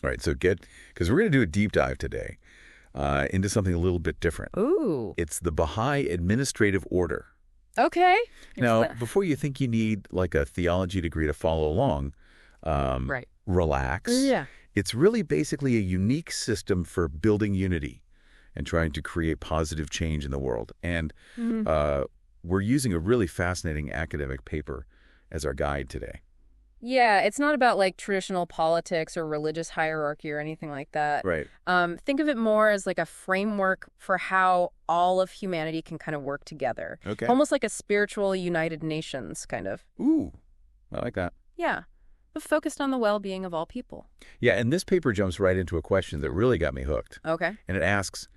All right, so because we're going to do a deep dive today into something a little bit different. Ooh. It's the Bahá'í Administrative Order. Okay. Now, before you think you need like a theology degree to follow along, Right. relax. Yeah. It's really basically a unique system for building unity and trying to create positive change in the world. And we're using a really fascinating academic paper as our guide today. Yeah, it's not about like traditional politics or religious hierarchy or anything like that. Right. Think of it more as like a framework for how all of humanity can kind of work together. Okay. Almost like a spiritual United Nations kind of. Ooh, I like that. Yeah, but focused on the well-being of all people. Yeah, and this paper jumps right into a question that really got me hooked. Okay. And it asks,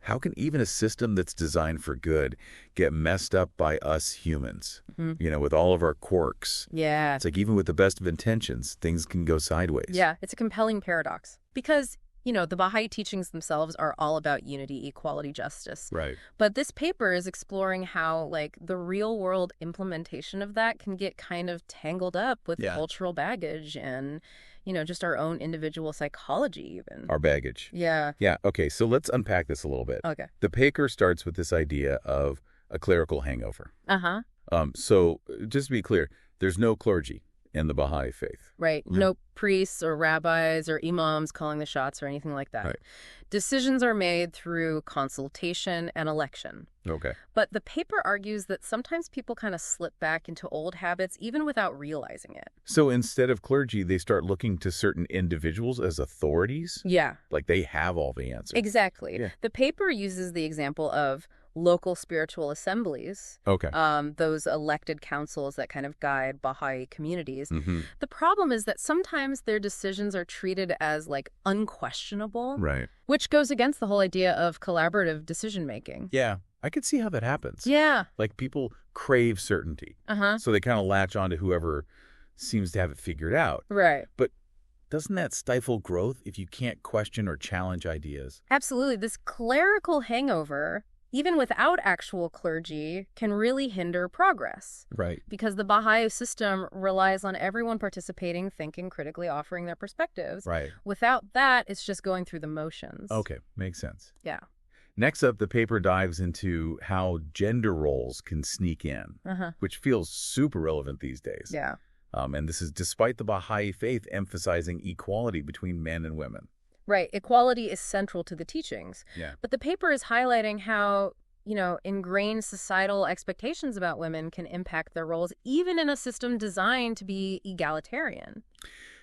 how can even a system that's designed for good get messed up by us humans? You know, with all of our quirks. Yeah. It's like even with the best of intentions, things can go sideways. Yeah, it's a compelling paradox. Because, you know, the Baha'i teachings themselves are all about unity, equality, justice. Right. But this paper is exploring how, like, the real-world implementation of that can get kind of tangled up with cultural baggage and, you know, just our own individual psychology even. Our baggage. Yeah. Yeah, okay, so let's unpack this a little bit. Okay. The paper starts with this idea of a clerical hangover. Uh-huh. So just to be clear, there's no clergy in the Baha'i faith. Right. No priests or rabbis or imams calling the shots or anything like that. Right. Decisions are made through consultation and election. Okay. But the paper argues that sometimes people kind of slip back into old habits even without realizing it. So instead of clergy, they start looking to certain individuals as authorities? Yeah. Like they have all the answers. Exactly. Yeah. The paper uses the example of local spiritual assemblies, Okay. those elected councils that kind of guide Baha'i communities. Mm-hmm. The problem is that sometimes their decisions are treated as like unquestionable, Right. which goes against the whole idea of collaborative decision-making. Yeah, I could see how that happens. Yeah. Like people crave certainty. Uh-huh. So they kind of latch on to whoever seems to have it figured out. Right. But doesn't that stifle growth if you can't question or challenge ideas? Absolutely. This clerical hangover, even without actual clergy, can really hinder progress. Right. Because the Baha'i system relies on everyone participating, thinking critically, offering their perspectives. Right. Without that, it's just going through the motions. Okay, makes sense. Yeah. Next up, the paper dives into how gender roles can sneak in, which feels super relevant these days. Yeah. And this is despite the Baha'i faith emphasizing equality between men and women. Right. Equality is central to the teachings. Yeah. But the paper is highlighting how, you know, ingrained societal expectations about women can impact their roles, even in a system designed to be egalitarian.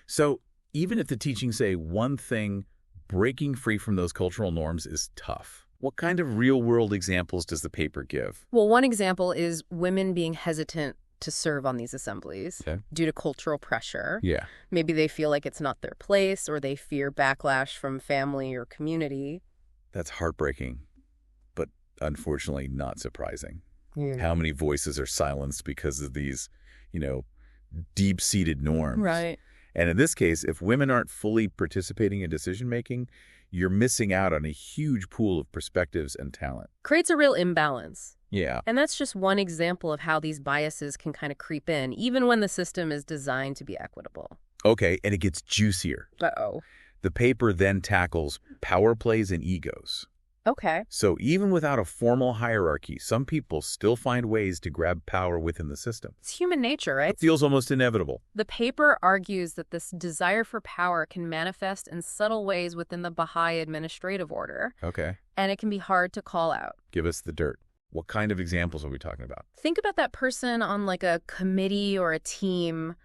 So even if the teachings say one thing, breaking free from those cultural norms is tough. What kind of real-world examples does the paper give? Well, one example is women being hesitant to serve on these assemblies due to cultural pressure. Yeah. Maybe they feel like it's not their place or they fear backlash from family or community. That's heartbreaking, but unfortunately not surprising. How many voices are silenced because of these, you know, deep-seated norms? Right. And in this case, if women aren't fully participating in decision-making, you're missing out on a huge pool of perspectives and talent. Creates a real imbalance. Yeah. And that's just one example of how these biases can kind of creep in, even when the system is designed to be equitable. Okay, and it gets juicier. Uh-oh. The paper then tackles power plays and egos. Okay. So even without a formal hierarchy, some people still find ways to grab power within the system. It's human nature, right? It feels almost inevitable. The paper argues that this desire for power can manifest in subtle ways within the Bahá'í Administrative Order. Okay. And it can be hard to call out. Give us the dirt. What kind of examples are we talking about? Think about that person on like a committee or a team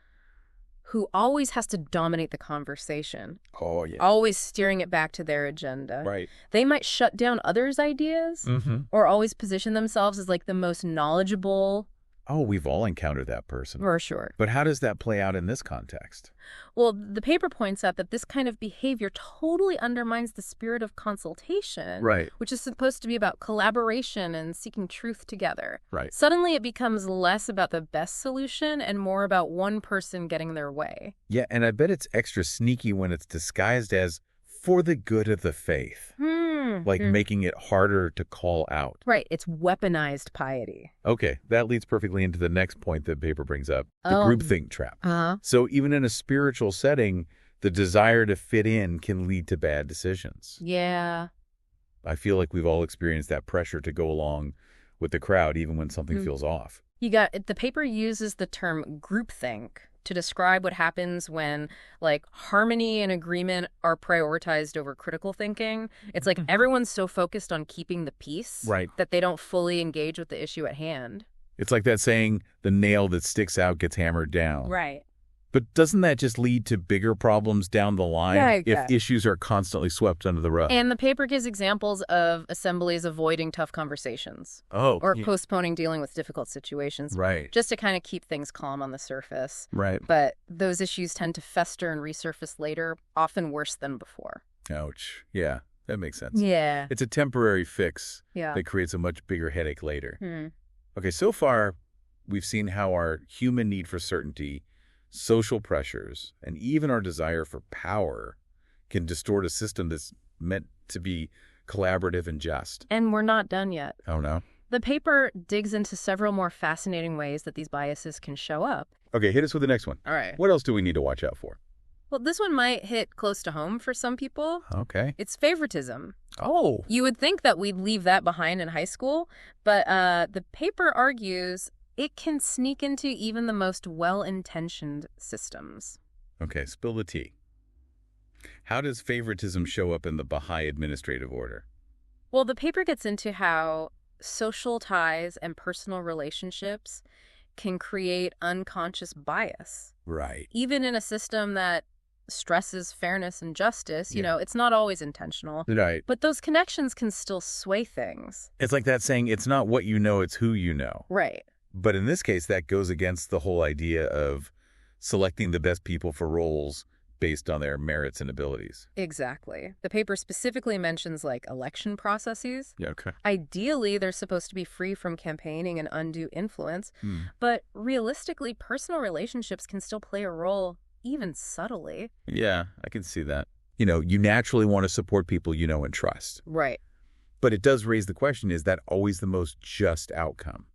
who always has to dominate the conversation. Oh, yeah. Always steering it back to their agenda. Right. They might shut down others' ideas or always position themselves as like the most knowledgeable. Oh, we've all encountered that person. For sure. But how does that play out in this context? Well, the paper points out that this kind of behavior totally undermines the spirit of consultation, Right. which is supposed to be about collaboration and seeking truth together. Right. Suddenly it becomes less about the best solution and more about one person getting their way. Yeah, and I bet it's extra sneaky when it's disguised as for the good of the faith. Like making it harder to call out. Right. It's weaponized piety. Okay, that leads perfectly into the next point the paper brings up, the groupthink trap. So even in a spiritual setting, the desire to fit in can lead to bad decisions. Yeah. I feel like we've all experienced that pressure to go along with the crowd even when something feels off. The paper uses the term groupthink to describe what happens when, like, harmony and agreement are prioritized over critical thinking. It's like everyone's so focused on keeping the peace that they don't fully engage with the issue at hand. It's like that saying, the nail that sticks out gets hammered down. Right. But doesn't that just lead to bigger problems down the line if issues are constantly swept under the rug? And the paper gives examples of assemblies avoiding tough conversations. Or postponing dealing with difficult situations. Right. Just to kind of keep things calm on the surface. Right. But those issues tend to fester and resurface later, often worse than before. Ouch. Yeah, that makes sense. Yeah. It's a temporary fix Yeah. that creates a much bigger headache later. Hmm. Okay, so far, we've seen how our human need for certainty, social pressures, and even our desire for power can distort a system that's meant to be collaborative and just. And we're not done yet. Oh, no? The paper digs into several more fascinating ways that these biases can show up. Okay, hit us with the next one. All right. What else do we need to watch out for? Well, this one might hit close to home for some people. Okay. It's favoritism. Oh. You would think that we'd leave that behind in high school, but the paper argues it can sneak into even the most well-intentioned systems. Okay, spill the tea. How does favoritism show up in the Bahá'í Administrative Order? Well, the paper gets into how social ties and personal relationships can create unconscious bias. Right. Even in a system that stresses fairness and justice, you know, it's not always intentional. Right. But those connections can still sway things. It's like that saying, it's not what you know, it's who you know. Right. But in this case, that goes against the whole idea of selecting the best people for roles based on their merits and abilities. Exactly. The paper specifically mentions, like, election processes. Yeah, okay. Ideally, they're supposed to be free from campaigning and undue influence. But realistically, personal relationships can still play a role, even subtly. Yeah, I can see that. You know, you naturally want to support people you know and trust. Right. But it does raise the question, is that always the most just outcome?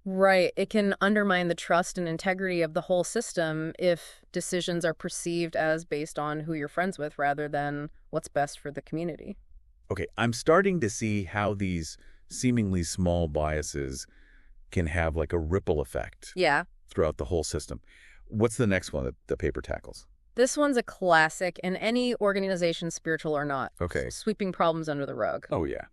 Right. It can undermine the trust and integrity of the whole system if decisions are perceived as based on who you're friends with rather than what's best for the community. Okay, I'm starting to see how these seemingly small biases can have like a ripple effect throughout the whole system. What's the next one that the paper tackles? This one's a classic in any organization, spiritual or not. Okay. Sweeping problems under the rug. Oh, yeah.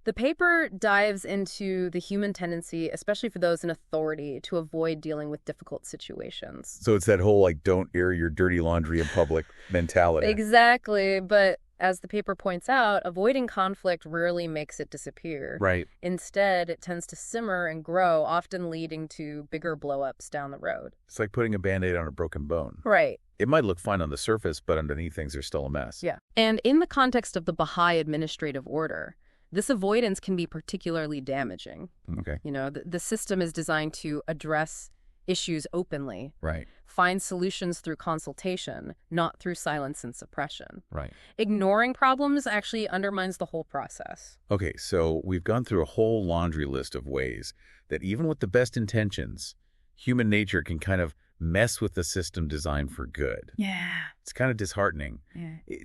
The paper dives into the human tendency, especially for those in authority, to avoid dealing with difficult situations. So it's that whole, like, don't air your dirty laundry in public mentality. Exactly. But as the paper points out, avoiding conflict rarely makes it disappear. Right. Instead, it tends to simmer and grow, often leading to bigger blow-ups down the road. It's like putting a Band-Aid on a broken bone. Right. It might look fine on the surface, but underneath things are still a mess. Yeah. And in the context of the Bahá'í Administrative Order, this avoidance can be particularly damaging. Okay. You know, the system is designed to address issues openly. Right. Find solutions through consultation, not through silence and suppression. Right. Ignoring problems actually undermines the whole process. Okay, so we've gone through a whole laundry list of ways that even with the best intentions, human nature can kind of mess with the system designed for good. Yeah. It's kind of disheartening. Yeah.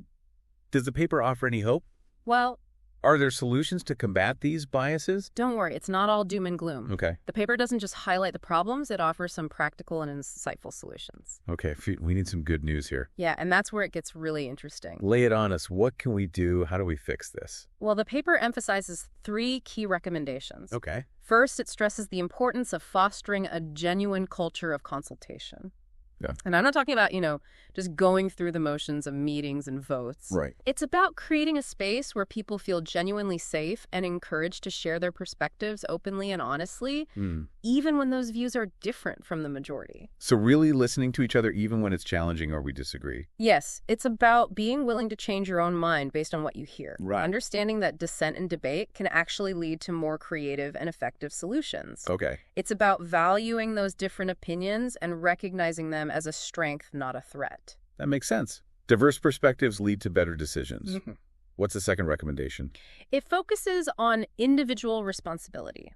Does the paper offer any hope? Well, are there solutions to combat these biases? Don't worry, it's not all doom and gloom. Okay. The paper doesn't just highlight the problems, it offers some practical and insightful solutions. Okay, we need some good news here. Yeah, and that's where it gets really interesting. Lay it on us. What can we do? How do we fix this? Well, the paper emphasizes 3 key recommendations. Okay. First, it stresses the importance of fostering a genuine culture of consultation. Yeah. And I'm not talking about, just going through the motions of meetings and votes. Right. It's about creating a space where people feel genuinely safe and encouraged to share their perspectives openly and honestly, even when those views are different from the majority. So really listening to each other even when it's challenging or we disagree? Yes, it's about being willing to change your own mind based on what you hear. Right. Understanding that dissent and debate can actually lead to more creative and effective solutions. Okay. It's about valuing those different opinions and recognizing them as a strength, not a threat. That makes sense. Diverse perspectives lead to better decisions. Mm-hmm. What's the second recommendation? It focuses on individual responsibility.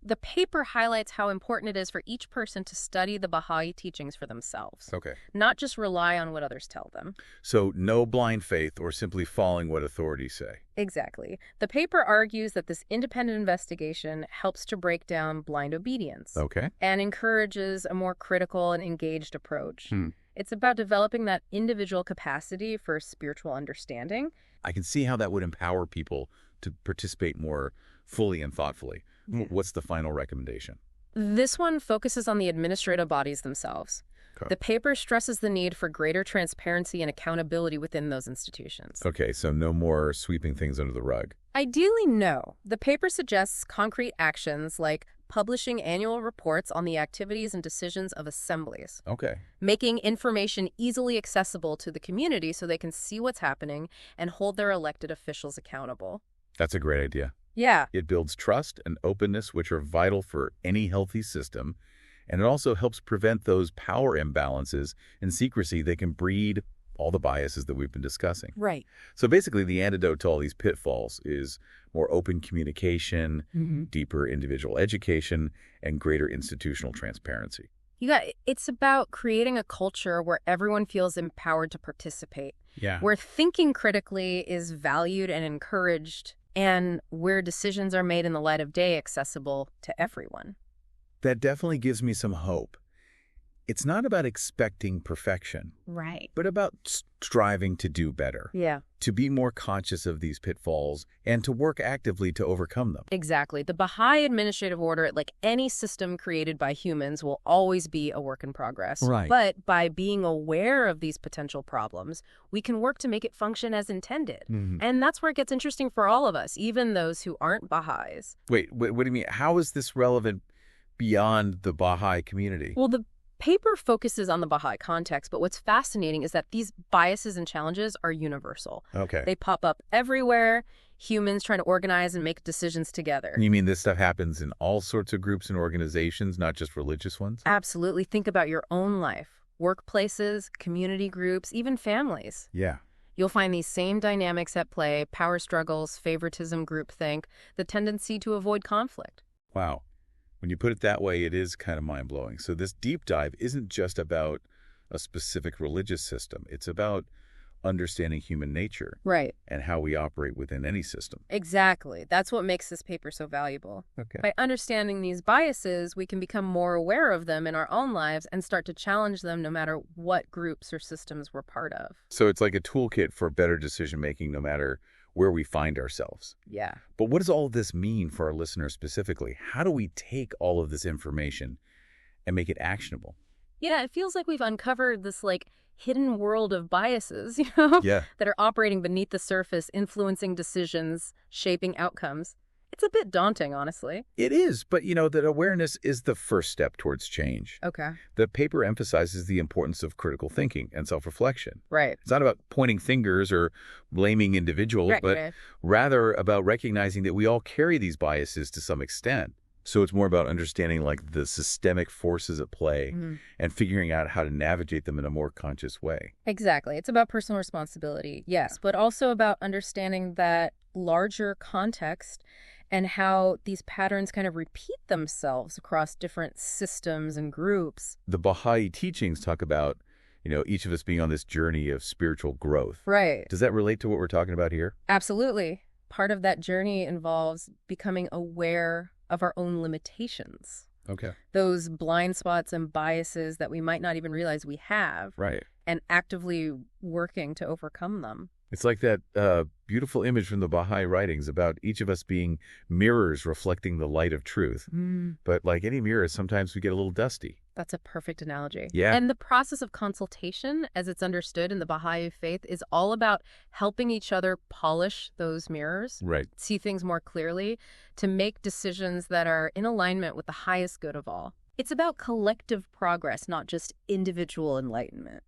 The paper highlights how important it is for each person to study the Baha'i teachings for themselves, Okay. not just rely on what others tell them. So no blind faith or simply following what authorities say. Exactly. The paper argues that this independent investigation helps to break down blind obedience Okay. and encourages a more critical and engaged approach. Hmm. It's about developing that individual capacity for spiritual understanding. I can see how that would empower people to participate more fully and thoughtfully. Yeah. What's the final recommendation? This one focuses on the administrative bodies themselves. Okay. The paper stresses the need for greater transparency and accountability within those institutions. Okay, so no more sweeping things under the rug. Ideally, no. The paper suggests concrete actions like publishing annual reports on the activities and decisions of assemblies, Okay. making information easily accessible to the community so they can see what's happening and hold their elected officials accountable. That's a great idea. Yeah. It builds trust and openness, which are vital for any healthy system, and it also helps prevent those power imbalances and secrecy that can breed all the biases that we've been discussing. Right. So basically, the antidote to all these pitfalls is more open communication, deeper individual education, and greater institutional transparency. It's about creating a culture where everyone feels empowered to participate, Yeah. where thinking critically is valued and encouraged, and where decisions are made in the light of day accessible to everyone. That definitely gives me some hope. It's not about expecting perfection, Right. but about striving to do better, Yeah. to be more conscious of these pitfalls, and to work actively to overcome them. Exactly. The Bahá'í Administrative Order, like any system created by humans, will always be a work in progress. Right. But by being aware of these potential problems, we can work to make it function as intended. And that's where it gets interesting for all of us, even those who aren't Baha'is. Wait, what do you mean? How is this relevant beyond the Baha'i community? Well, the paper focuses on the Baha'i context, but what's fascinating is that these biases and challenges are universal. Okay. They pop up everywhere, humans trying to organize and make decisions together. You mean this stuff happens in all sorts of groups and organizations, not just religious ones? Absolutely. Think about your own life, workplaces, community groups, even families. Yeah. You'll find these same dynamics at play: power struggles, favoritism, groupthink, the tendency to avoid conflict. Wow. When you put it that way, it is kind of mind-blowing. So this deep dive isn't just about a specific religious system. It's about understanding human nature Right. and how we operate within any system. Exactly. That's what makes this paper so valuable. Okay. By understanding these biases, we can become more aware of them in our own lives and start to challenge them no matter what groups or systems we're part of. So it's like a toolkit for better decision-making no matter where we find ourselves. Yeah. But what does all of this mean for our listeners specifically? How do we take all of this information and make it actionable? Yeah, it feels like we've uncovered this hidden world of biases, Yeah. that are operating beneath the surface, influencing decisions, shaping outcomes. It's a bit daunting, honestly. It is, but that awareness is the first step towards change. Okay. The paper emphasizes the importance of critical thinking and self-reflection. Right. It's not about pointing fingers or blaming individuals, but rather about recognizing that we all carry these biases to some extent. So it's more about understanding the systemic forces at play and figuring out how to navigate them in a more conscious way. Exactly. It's about personal responsibility, yes, but also about understanding that larger context and how these patterns kind of repeat themselves across different systems and groups. The Baha'i teachings talk about, each of us being on this journey of spiritual growth. Right. Does that relate to what we're talking about here? Absolutely. Part of that journey involves becoming aware of our own limitations. Okay. Those blind spots and biases that we might not even realize we have. Right. And actively working to overcome them. It's like that beautiful image from the Baha'i writings about each of us being mirrors reflecting the light of truth. But like any mirror, sometimes we get a little dusty. That's a perfect analogy. Yeah. And the process of consultation, as it's understood in the Baha'i faith, is all about helping each other polish those mirrors, Right. see things more clearly, to make decisions that are in alignment with the highest good of all. It's about collective progress, not just individual enlightenment.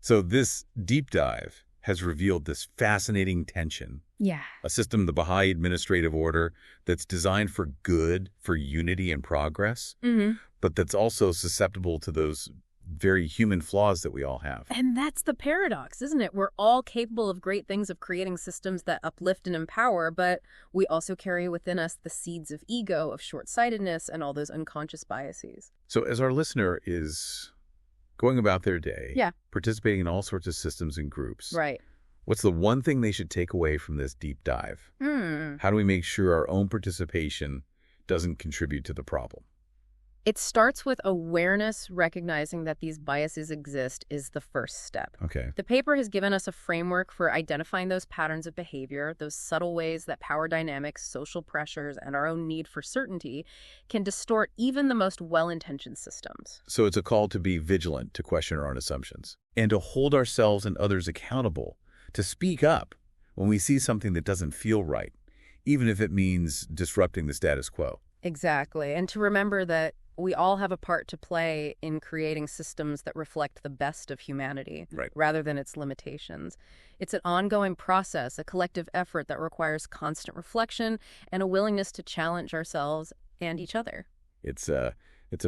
So this deep dive has revealed this fascinating tension. Yeah. A system, the Bahá'í Administrative Order, that's designed for good, for unity and progress, but that's also susceptible to those very human flaws that we all have. And that's the paradox, isn't it? We're all capable of great things, of creating systems that uplift and empower, but we also carry within us the seeds of ego, of short-sightedness, and all those unconscious biases. So as our listener is going about their day, participating in all sorts of systems and groups, right? What's the one thing they should take away from this deep dive? How do we make sure our own participation doesn't contribute to the problem? It starts with awareness. Recognizing that these biases exist is the first step. Okay. The paper has given us a framework for identifying those patterns of behavior, those subtle ways that power dynamics, social pressures, and our own need for certainty can distort even the most well-intentioned systems. So it's a call to be vigilant, to question our own assumptions, and to hold ourselves and others accountable, to speak up when we see something that doesn't feel right, even if it means disrupting the status quo. Exactly. And to remember that we all have a part to play in creating systems that reflect the best of humanity, rather than its limitations. It's an ongoing process, a collective effort that requires constant reflection and a willingness to challenge ourselves and each other. It's a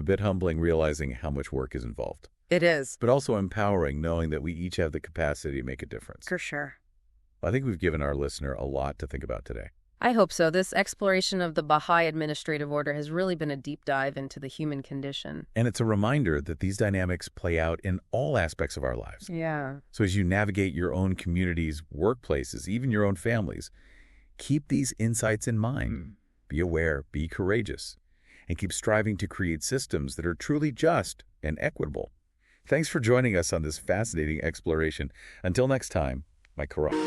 bit humbling realizing how much work is involved. It is. But also empowering knowing that we each have the capacity to make a difference. For sure. I think we've given our listener a lot to think about today. I hope so. This exploration of the Bahá'í Administrative Order has really been a deep dive into the human condition. And it's a reminder that these dynamics play out in all aspects of our lives. Yeah. So as you navigate your own communities, workplaces, even your own families, keep these insights in mind. Be aware, be courageous, and keep striving to create systems that are truly just and equitable. Thanks for joining us on this fascinating exploration. Until next time, my Quran.